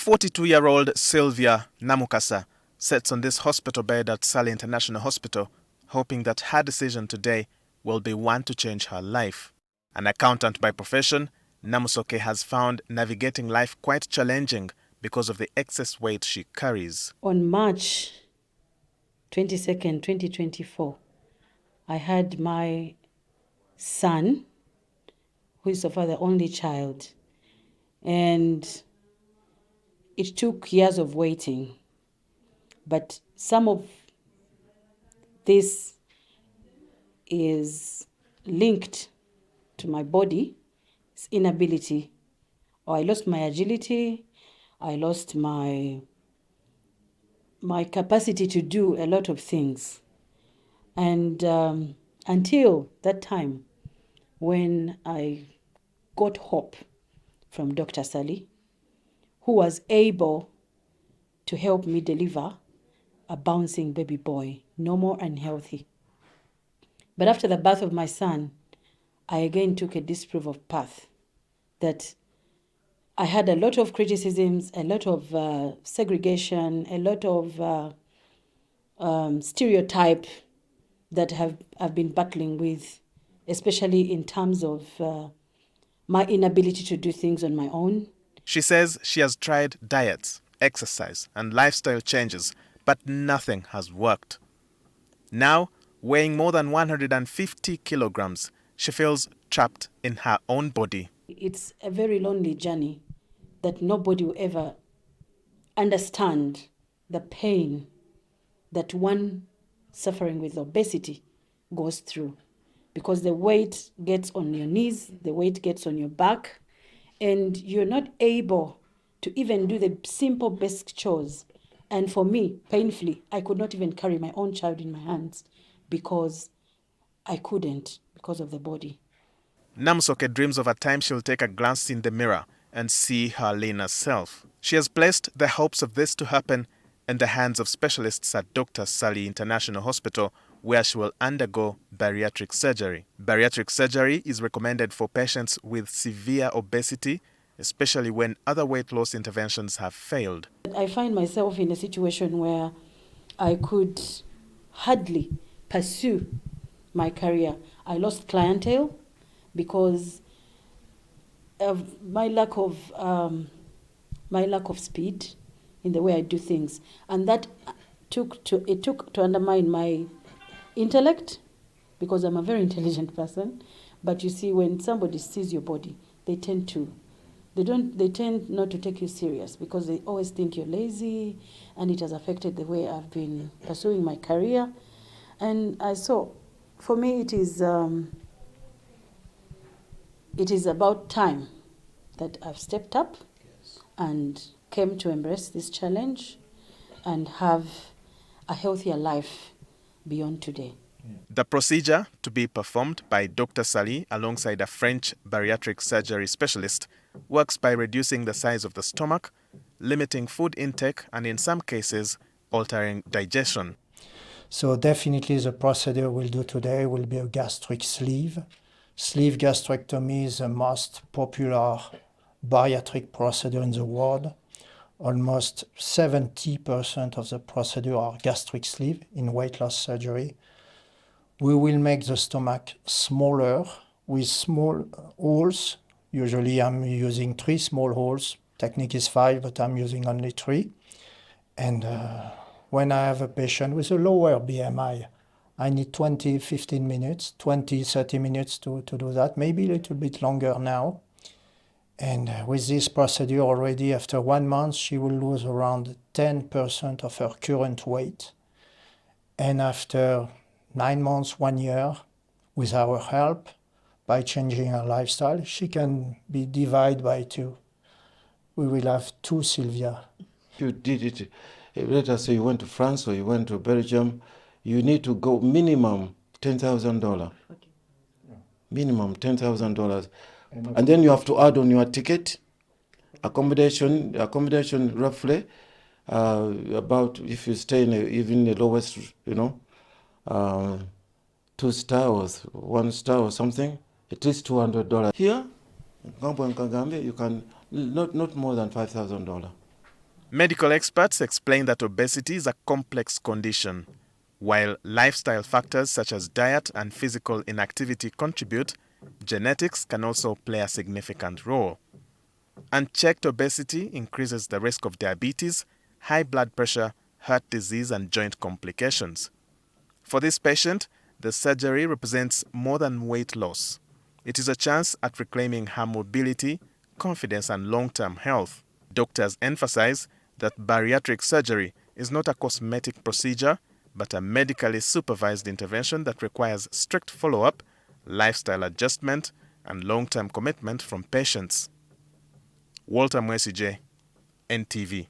42-year-old Sylvia Namukasa sits on this hospital bed at Sally International Hospital, hoping that her decision today will be one to change her life. An accountant by profession, Namusoke has found navigating life quite challenging because of the excess weight she carries. On March 22nd, 2024, I had my son, who is so far the only child, and it took years of waiting. But some of this is linked to my body's inability. Or I lost my agility, I lost my capacity to do a lot of things. And until that time, when I got hope from Dr. Sally, who was able to help me deliver a bouncing baby boy, normal and healthy. But after the birth of my son, I again took a disproof path that I had a lot of criticisms, a lot of segregation, a lot of stereotype that I've been battling with, especially in terms of my inability to do things on my own. She says she has tried diets, exercise, and lifestyle changes, but nothing has worked. Now, weighing more than 150 kilograms, she feels trapped in her own body. It's a very lonely journey that nobody will ever understand the pain that one suffering with obesity goes through, because the weight gets on your knees, the weight gets on your back, and you're not able to even do the simple basic chores. And for me, painfully, I could not even carry my own child in my hands because I couldn't, because of the body. Namusoke dreams of a time she'll take a glance in the mirror and see her leaner self. She has placed the hopes of this to happen in the hands of specialists at Dr. Sally International Hospital, where she will undergo bariatric surgery. Bariatric surgery is recommended for patients with severe obesity, especially when other weight loss interventions have failed. I find myself in a situation where I could hardly pursue my career. I lost clientele because of my lack of speed in the way I do things, and that took to undermine my intellect, because I'm a very intelligent person. But you see, when somebody sees your body, they tend not to take you serious, because they always think you're lazy, and it has affected the way I've been pursuing my career. And so for me, it is about time that I've stepped up and came to embrace this challenge and have a healthier life beyond today. The procedure, to be performed by Dr. Sally alongside a French bariatric surgery specialist, works by reducing the size of the stomach, limiting food intake, and in some cases, altering digestion. So definitely the procedure we'll do today will be a gastric sleeve. Sleeve gastrectomy is the most popular bariatric procedure in the world. Almost 70% of the procedure are gastric sleeve in weight loss surgery. We will make the stomach smaller with small holes. Usually I'm using 3 small holes. Technique is 5, but I'm using only 3. And when I have a patient with a lower BMI, I need 15 minutes, 30 minutes to do that, maybe a little bit longer now. And with this procedure already, after 1 month, she will lose around 10% of her current weight. And after 9 months, 1 year, with our help, by changing her lifestyle, she can be divided by 2. We will have 2 Sylvia. You did it. Let us say you went to France or you went to Belgium. You need to go minimum $10,000. Okay. Minimum $10,000. And then you have to add on your ticket, accommodation roughly, about, if you stay in even the lowest, 2-star or 1-star or something, at least $200. Here, in Gambo and Kagambe, you can not more than $5,000. Medical experts explain that obesity is a complex condition. While lifestyle factors such as diet and physical inactivity contribute, genetics can also play a significant role. Unchecked obesity increases the risk of diabetes, high blood pressure, heart disease, and joint complications. For this patient, the surgery represents more than weight loss. It is a chance at reclaiming her mobility, confidence, and long-term health. Doctors emphasize that bariatric surgery is not a cosmetic procedure, but a medically supervised intervention that requires strict follow-up, lifestyle adjustment, and long-term commitment from patients. Walter Mwesije, NTV.